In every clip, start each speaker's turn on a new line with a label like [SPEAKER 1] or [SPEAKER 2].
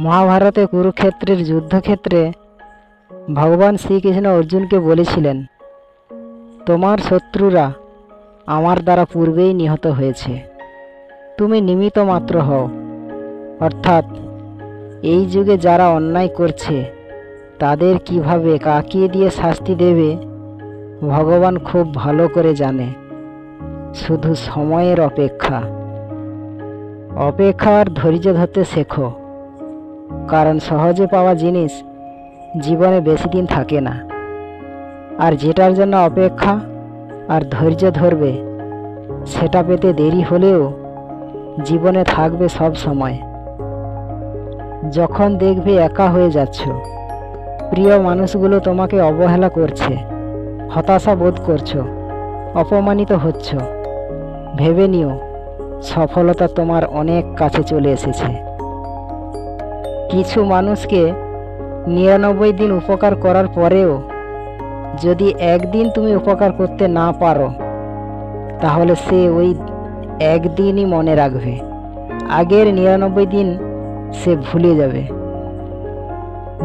[SPEAKER 1] মহাভারতে কুরুক্ষেত্রের যুদ্ধক্ষেত্রে ভগবান শ্রীকৃষ্ণ অর্জুনকে বলেছিলেন, তোমার শত্রুরা আমার দ্বারা পূর্বেই নিহত হয়েছে, তুমি নিমিত্ত মাত্র হও। অর্থাৎ এই যুগে যারা অন্যায় করছে তাদের কিভাবে কাকিয়ে দিয়ে শাস্তি দেবে ভগবান খুব ভালো করে জানে। শুধু সময়ের অপেক্ষা। অপেক্ষার ধৈর্য ধরতে শেখো, কারণ সহজে পাওয়া জিনিস জীবনে বেশি দিন থাকে না। আর যেটার জন্য অপেক্ষা আর ধৈর্য ধরবে সেটা পেতে দেরি হলেও জীবনে থাকবে সব সময়। যখন দেখবে একা হয়ে যাচ্ছ, প্রিয় মানুষগুলো তোমাকে অবহেলা করছে, হতাশা বোধ করছো, অপমানিত হচ্ছ, ভেবে নিও সফলতা তোমার অনেক কাছে চলে এসেছে। কিছু মানুষকে 99 দিন উপকার করার পরেও যদি একদিন তুমি উপকার করতে না পারো, তাহলে সে ওই একদিনই মনে রাখবে, আগের 99 দিন সে ভুলে যাবে।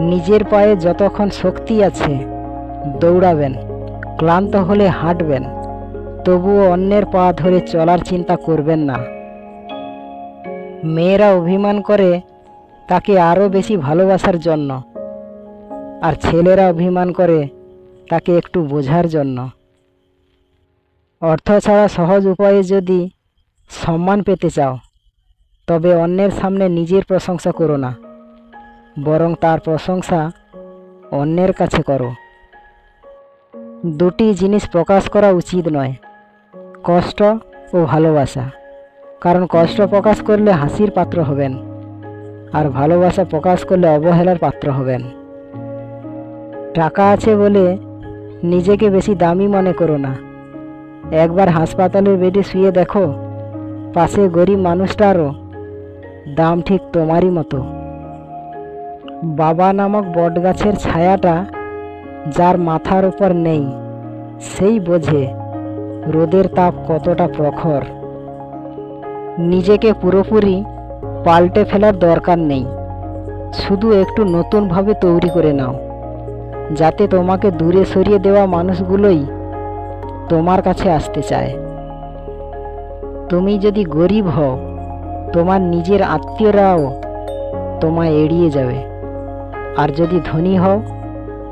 [SPEAKER 1] নিজের পায়ে যতক্ষণ শক্তি আছে দৌড়াবেন, ক্লান্ত হলে হাঁটবেন, তবুও অন্যের পা ধরে চলার চিন্তা করবেন না। মেয়েরা অভিমান করে তাকে আরও বেশি ভালোবাসার জন্য, আর ছেলেরা অভিমান করে তাকে একটু বোঝার জন্য। অর্থ ছাড়া সহজ উপায়ে যদি সম্মান পেতে চাও, তবে অন্যের সামনে নিজের প্রশংসা করো না, বরং তার প্রশংসা অন্যের কাছে করো। দুটি জিনিস প্রকাশ করা উচিত নয়, কষ্ট ও ভালোবাসা। কারণ কষ্ট প্রকাশ করলে হাসির পাত্র হবেন, আর ভালোবাসা প্রকাশ করলে অবহেলার পাত্র হবেন। টাকা আছে বলে নিজেকে বেশি দামি মনে করো না। একবার হাসপাতালের বেডে শুয়ে দেখো, পাশে গরিব মানুষটারও দাম ঠিক তোমারই মতো। বাবা নামক বটগাছের ছায়াটা যার মাথার উপর নেই, সেই বোঝে রোদের তাপ কতটা প্রখর। নিজেকে পুরোপুরি পাল্টে ফেলার দরকার নেই, শুধু একটু নতুনভাবে তৈরি করে নাও, যাতে তোমাকে দূরে সরিয়ে দেওয়া মানুষগুলোই তোমার কাছে আসতে চায়। তুমি যদি গরিব হও, তোমার নিজের আত্মীয়রাও তোমায় এড়িয়ে যাবে। আর যদি ধনী হও,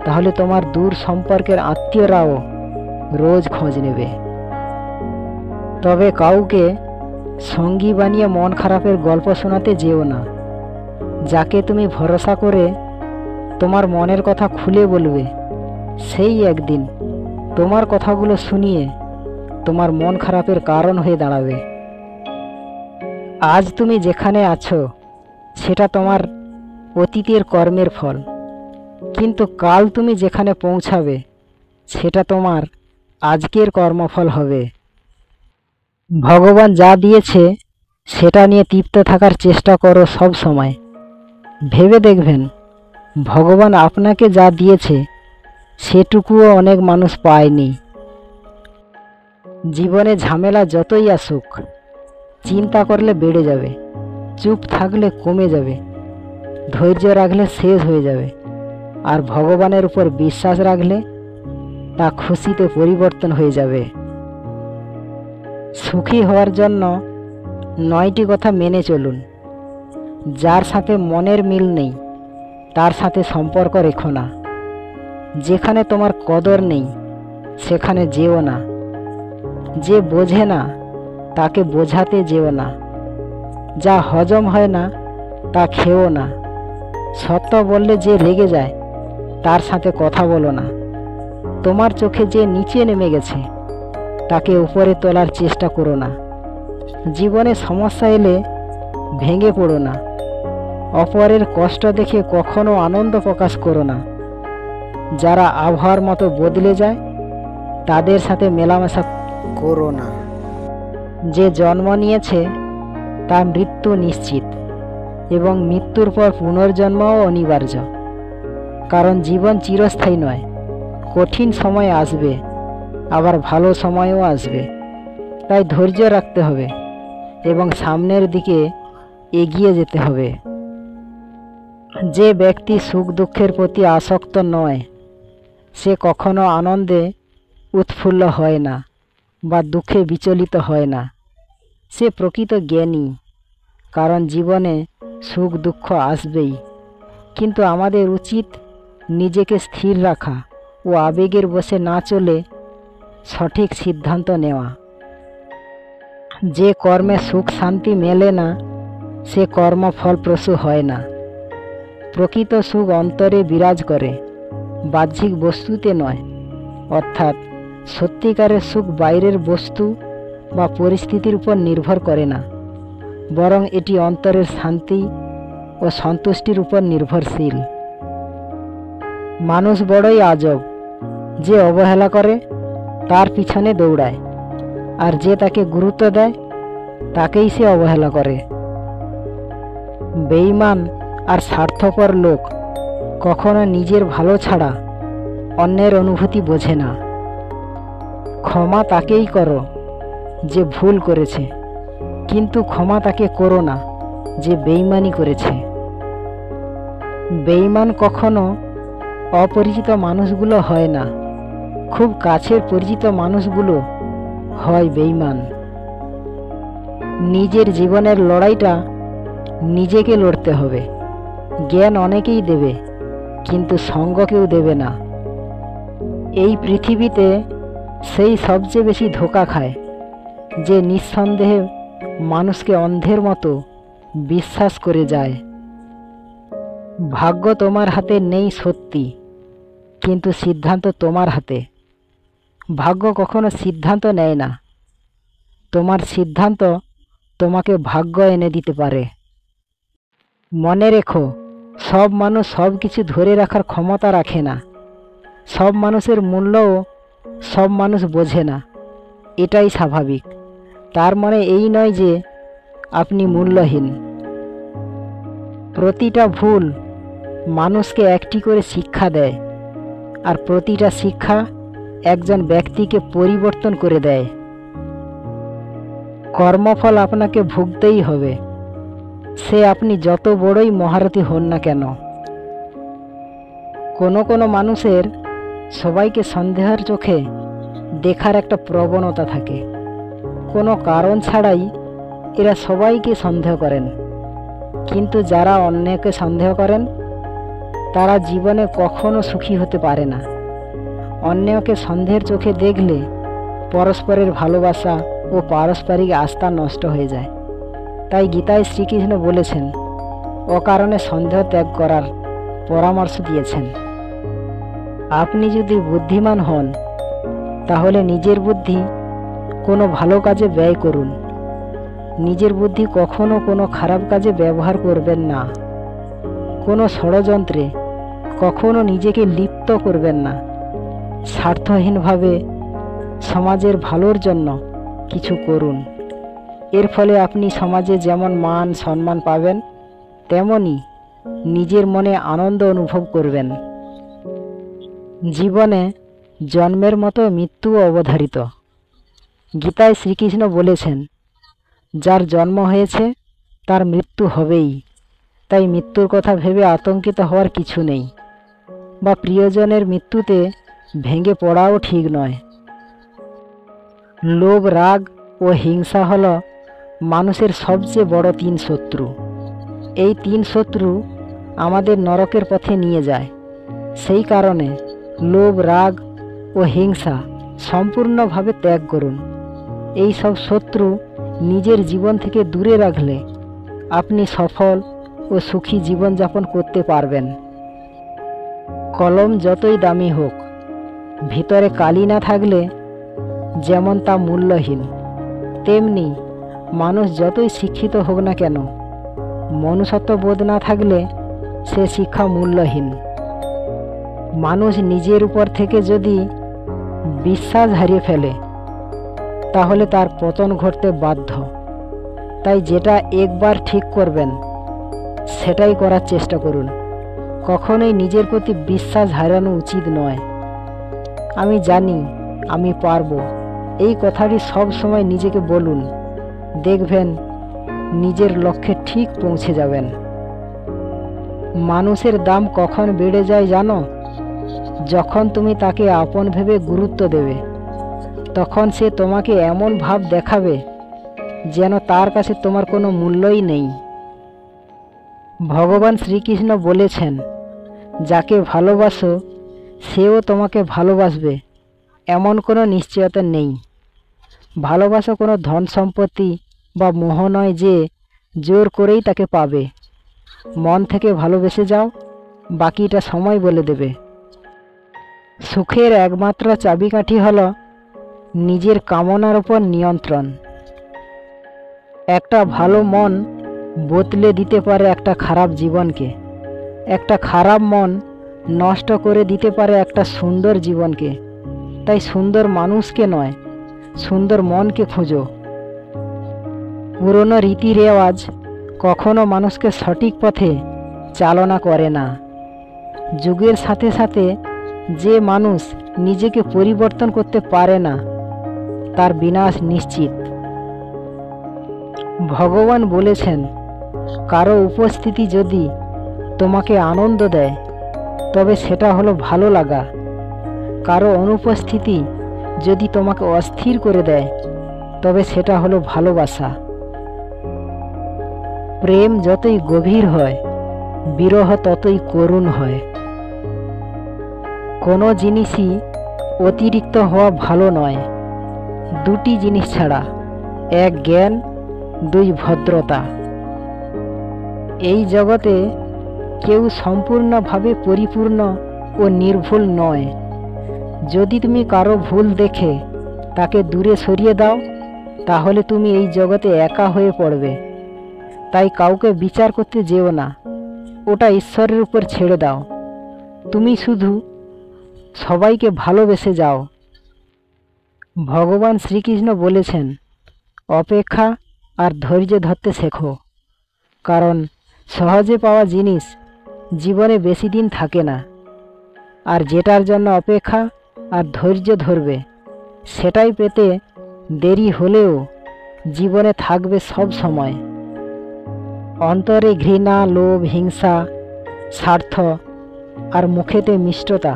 [SPEAKER 1] তাহলে তোমার দূর সম্পর্কের আত্মীয়রাও রোজ খোঁজ নেবে। তবে কাউকে সঙ্গী বানিয়ে মন খারাপের গল্প শোনাতে যেও না। যাকে তুমি ভরসা করে তোমার মনের কথা খুলে বলবে, সেই একদিন তোমার কথাগুলো শুনিয়ে তোমার মন খারাপের কারণ হয়ে দাঁড়াবে। আজ তুমি যেখানে আছো সেটা তোমার অতীতের কর্মের ফল, কিন্তু কাল তুমি যেখানে পৌঁছাবে সেটা তোমার আজকের কর্মফল হবে। ভগবান যা দিয়েছে সেটা নিয়ে তৃপ্ত থাকার চেষ্টা করো সব সময়। ভেবে দেখবেন, ভগবান আপনাকে যা দিয়েছে সেটুকুও অনেক মানুষ পায়নি। জীবনে ঝামেলা যতই আসুক, চিন্তা করলে বেড়ে যাবে, চুপ থাকলে কমে যাবে, ধৈর্য রাখলে শেষ হয়ে যাবে, আর ভগবানের উপর বিশ্বাস রাখলে তা খুশিতে পরিবর্তন হয়ে যাবে। সুখী হওয়ার জন্য 9টি কথা মেনে চলুন। যার সাথে মনের মিল নেই তার সাথে সম্পর্ক রেখো না। যেখানে তোমার কদর নেই সেখানে যেও না। যে বোঝে না তাকে বোঝাতে যেও না। যা হজম হয় না তা খেও না। সত্য বললে যে রেগে যায় তার সাথে কথা বলো না। তোমার চোখে যে নিচে নেমে গেছে তাকে উপরে তোলার চেষ্টা করো না। জীবনে সমস্যা এলে ভেঙে পড়ো না। অপরের কষ্ট দেখে কখনো আনন্দ প্রকাশ করো না। যারা আবহাওয়ার মতো বদলে যায় তাদের সাথে মেলামেশা করো না। যে জন্ম নিয়েছে তার মৃত্যু নিশ্চিত, এবং মৃত্যুর পর পুনর্জন্মও অনিবার্য। কারণ জীবন চিরস্থায়ী নয়, কঠিন সময় আসবে, আবার ভালো সময়ও আসবে। তাই ধৈর্য রাখতে হবে এবং সামনের দিকে এগিয়ে যেতে হবে। যে ব্যক্তি সুখ দুঃখের প্রতি আসক্ত নয় সে কখনো আনন্দে উৎফুল্ল হয় না বা দুঃখে বিচলিত হয় না। সে প্রকৃত জ্ঞানী। কারণ জীবনে সুখ দুঃখ আসবেই, কিন্তু আমাদের উচিত নিজেকে স্থির রাখা ও আবেগের বশে না চলে সঠিক সিদ্ধান্ত নেওয়া। যে কর্মে সুখ শান্তি মেলে না সে কর্ম ফলপ্রসূ হয় না। প্রকৃত সুখ অন্তরে বিরাজ করে, বাহ্যিক বস্তুতে নয়। অর্থাৎ সত্যিকারের সুখ বাইরের বস্তু বা পরিস্থিতির উপর নির্ভর করে না, বরং এটি অন্তরের শান্তি ও সন্তুষ্টির উপর নির্ভরশীল। মানুষ বড়ই আজব, যে অবহেলা করে তার পিছনে দৌড়ায়, আর যে তাকে গুরুত্ব দেয় তাকেই সে অবহেলা করে। বেঈমান আর স্বার্থপর লোক কখনো নিজের ভালো ছাড়া অন্যের অনুভূতি বোঝে না। ক্ষমা তাকেই করো যে ভুল করেছে, কিন্তু ক্ষমা তাকে করো না যে বেঈমানি করেছে। বেঈমান কখনো অপরিচিত মানুষগুলো হয় না, খুব কাছের পরিচিত মানুষগুলো হয় বেঈমান। নিজের জীবনের লড়াইটা নিজেকে লড়তে হবে। জ্ঞান অনেকেই দেবে, কিন্তু সঙ্গ কেউ দেবে না। এই পৃথিবীতে সেই সবচেয়ে বেশি ধোঁকা খায় যে নিঃসন্দেহে মানুষকে অন্ধের মতো বিশ্বাস করে যায়। ভাগ্য তোমার হাতে নেই সত্যি, কিন্তু সিদ্ধান্ত তোমার হাতে। ভাগ্য কখনো সিদ্ধান্ত নেয় না, তোমার সিদ্ধান্ত তোমাকে ভাগ্য এনে দিতে পারে। মনে রেখো, সব মানুষ সব কিছু ধরে রাখার ক্ষমতা রাখে না। সব মানুষের মূল্যও সব মানুষ বোঝে না, এটাই স্বাভাবিক। তার মানে এই নয় যে আপনি মূল্যহীন। প্রতিটা ভুল মানুষকে একটি করে শিক্ষা দেয়, আর প্রতিটা শিক্ষা একজন ব্যক্তিকে পরিবর্তন করে দেয়। কর্মফল আপনাকে ভুগতেই হবে, সে আপনি যত বড়ই মহারথী হন না কেন। কোনো কোনো মানুষের সবাইকে সন্দেহের চোখে দেখার একটা প্রবণতা থাকে। কোনো কারণ ছাড়াই এরা সবাইকে সন্দেহ করেন, কিন্তু যারা অন্যকে সন্দেহ করেন তারা জীবনে কখনো সুখী হতে পারে না। অন্যকে সন্দেহের চোখে দেখলে পরস্পরের ভালোবাসা ও পারস্পরিক আস্থা নষ্ট হয়ে যায়। তাই গীতায় শ্রীকৃষ্ণ বলেছেন, অকারণে সন্দেহ ত্যাগ করার পরামর্শ দিয়েছেন। আপনি যদি বুদ্ধিমান হন তাহলে নিজের বুদ্ধি কোনো ভালো কাজে ব্যয় করুন। নিজের বুদ্ধি কখনো কোনো খারাপ কাজে ব্যবহার করবেন না। কোনো ষড়যন্ত্রে কখনো নিজেকে লিপ্ত করবেন না। স্বার্থহীনভাবে সমাজের ভালোর জন্য কিছু করুন। এর ফলে আপনি সমাজে যেমন মান সম্মান পাবেন, তেমনি নিজের মনে আনন্দ অনুভব করবেন। জীবনে জন্মের মতো মৃত্যুও অবধারিত। গীতায় শ্রীকৃষ্ণ বলেছেন, যার জন্ম হয়েছে তার মৃত্যু হবেই। তাই মৃত্যুর কথা ভেবে আতঙ্কিত হওয়ার কিছু নেই, বা প্রিয়জনের মৃত্যুতে ভেঙে পড়াও ঠিক নয়। লোভ, রাগ ও হিংসা হল মানুষের সবচেয়ে বড় 3 শত্রু। এই 3 শত্রু আমাদের নরকের পথে নিয়ে যায়। সেই কারণে লোভ, রাগ ও হিংসা সম্পূর্ণভাবে ত্যাগ করুন। এই সব শত্রু নিজের জীবন থেকে দূরে রাখলে আপনি সফল ও সুখী জীবনযাপন করতে পারবেন। কলম যতই দামি হোক, ভিতরে কালি না থাকলে যেমন তা মূল্যহীন, তেমনি মানুষ যতই শিক্ষিত হোক না কেন, মনুষ্যত্ববোধ না থাকলে সে শিক্ষা মূল্যহীন। মানুষ নিজের উপর থেকে যদি বিশ্বাস হারিয়ে ফেলে তাহলে তার পতন ঘটতে বাধ্য। তাই যেটা একবার ঠিক করবেন সেটাই করার চেষ্টা করুন। কখনোই নিজের প্রতি বিশ্বাস হারানো উচিত নয়। আমি জানি, আমি পারবো, এই কথাটি সব সময় নিজেকে বলুন। দেখবেন নিজের লক্ষ্যে ঠিক পৌঁছে যাবেন। মানুষের দাম কখন বেড়ে যায় জানো? যখন তুমি তাকে আপন ভেবে গুরুত্ব দেবে, তখন সে তোমাকে এমন ভাব দেখাবে যেন তার কাছে তোমার কোনো মূল্যই নেই। ভগবান শ্রীকৃষ্ণ বলেছেন, যাকে ভালোবাসো সেও তোমাকে ভালোবাসবে, এমন কোনো নিশ্চয়তা নেই। ভালোবাসা কোনো ধন সম্পত্তি বা মোহ নয় যে জোর করেই তাকে পাবে। মন থেকে ভালোবেসে যাও, বাকিটা সময় বলে দেবে। সুখের একমাত্র চাবিকাঠি হলো নিজের কামনার উপর নিয়ন্ত্রণ। একটা ভালো মন বদলে দিতে পারে একটা খারাপ জীবনকে। একটা খারাপ মন নষ্ট করে দিতে পারে একটা সুন্দর জীবনকে। তাই সুন্দর মানুষকে নয়, সুন্দর মনকে খোঁজো। পুরনো রীতি রেওয়াজ কখনো মানুষকে সঠিক পথে চালনা করে না। যুগের সাথে সাথে যে মানুষ নিজেকে পরিবর্তন করতে পারে না, তার বিনাশ নিশ্চিত। ভগবান বলেছেন, কারো উপস্থিতি যদি তোমাকে আনন্দ দেয় তবে সেটা হলো ভালো লাগা। কারো অনুপস্থিতি যদি তোমাকে অস্থির করে দেয় তবে সেটা হলো ভালোবাসা। প্রেম যতই গভীর হয়, বিরহ ততই করুণ হয়। কোনো জিনিসই অতিরিক্ত হওয়া ভালো নয়। দুটি জিনিস ছাড়া, এক জ্ঞান, দুই ভদ্রতা। এই জগতে কেউ সম্পূর্ণভাবে পরিপূর্ণ ও নির্ভুল নয়। যদি তুমি কারো ভুল দেখে তাকে দূরে সরিয়ে দাও, তাহলে তুমি এই জগতে একা হয়ে পড়বে। তাই কাউকে বিচার করতে যেও না, ওটা ঈশ্বরের উপর ছেড়ে দাও। তুমি শুধু সবাইকে ভালোবেসে যাও। ভগবান শ্রীকৃষ্ণ বলেছেন, অপেক্ষা আর ধৈর্য ধরতে শেখো, কারণ সহজে পাওয়া জিনিস জীবনে বেশি দিন থাকে না। আর যেটার জন্য অপেক্ষা আর ধৈর্য ধরবে, সেটাই পেতে দেরি হলেও জীবনে থাকবে সব সময়। অন্তরে ঘৃণা, লোভ, হিংসা, স্বার্থ আর মুখেতে মিষ্টতা,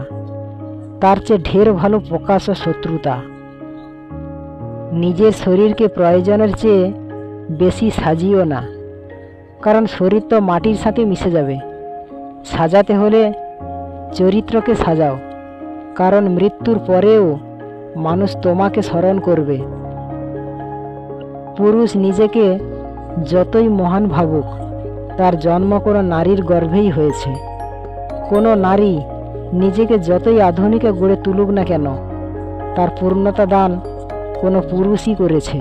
[SPEAKER 1] তার চেয়ে ঢের ভালো প্রকাশ ও শত্রুতা। নিজের শরীরকে প্রয়োজনের চেয়ে বেশি সাজিও না, কারণ শরীর তো মাটির সাথে মিশে যাবে। সাজাতে হলে চরিত্রকে সাজাও, কারণ মৃত্যুর পরেও মানুষ তোমাকে স্মরণ করবে। পুরুষ নিজেকে যতই মহান ভাবুক, তার জন্ম কোনো নারীর গর্ভেই হয়েছে। কোনো নারী নিজেকে যতই আধুনিকে গড়ে তুলুক না কেন, তার পূর্ণতা দান কোনো পুরুষই করেছে।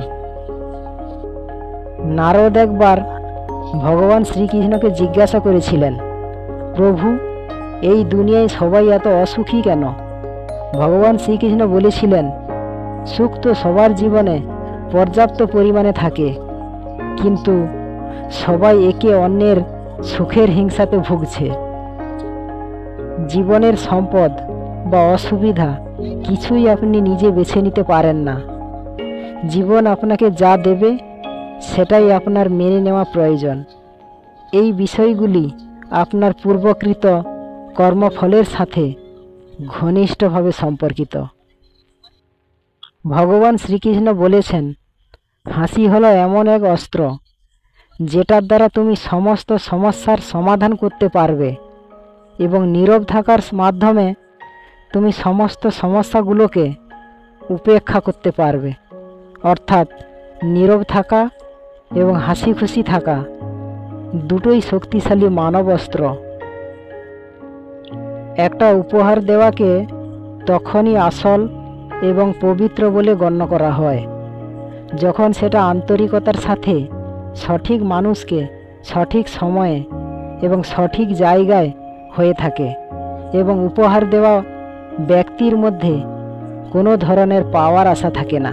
[SPEAKER 1] নারদ একবার ভগবান শ্রীকৃষ্ণকে জিজ্ঞাসা করেছিলেন, প্রভু, এই দুনিয়ায় সবাই এত অসুখী কেন? ভগবান শ্রীকৃষ্ণ বলেছিলেন, সুখ তো সবার জীবনে পর্যাপ্ত পরিমাণে থাকে, কিন্তু সবাই একে অন্যের সুখের হিংসাতে ভুগছে। জীবনের সম্পদ বা অসুবিধা কিছুই আপনি নিজে বেছে নিতে পারেন না। জীবন আপনাকে যা দেবে সেটাই আপনার মেনে নেওয়া প্রয়োজন। এই বিষয়গুলি আপনার পূর্বকৃত কর্মফলের সাথে ঘনিষ্ঠভাবে সম্পর্কিত। ভগবান শ্রীকৃষ্ণ বলেছেন, হাসি হলো এমন এক অস্ত্র যেটার দ্বারা তুমি সমস্ত সমস্যার সমাধান করতে পারবে, এবং নীরব থাকার মাধ্যমে তুমি সমস্ত সমস্যাগুলোকে উপেক্ষা করতে পারবে। অর্থাৎ নীরব থাকা এবং হাসি খুশি থাকা দুটোই শক্তিশালী মানব অস্ত্র। একটা উপহার দেওয়াকে তখনই আসল এবং পবিত্র বলে গণ্য করা হয় যখন সেটা আন্তরিকতার সাথে সঠিক মানুষকে সঠিক সময়ে এবং সঠিক জায়গায় হয়ে থাকে, এবং উপহার দেওয়া ব্যক্তির মধ্যে কোনো ধরনের পাওয়ার আশা থাকে না।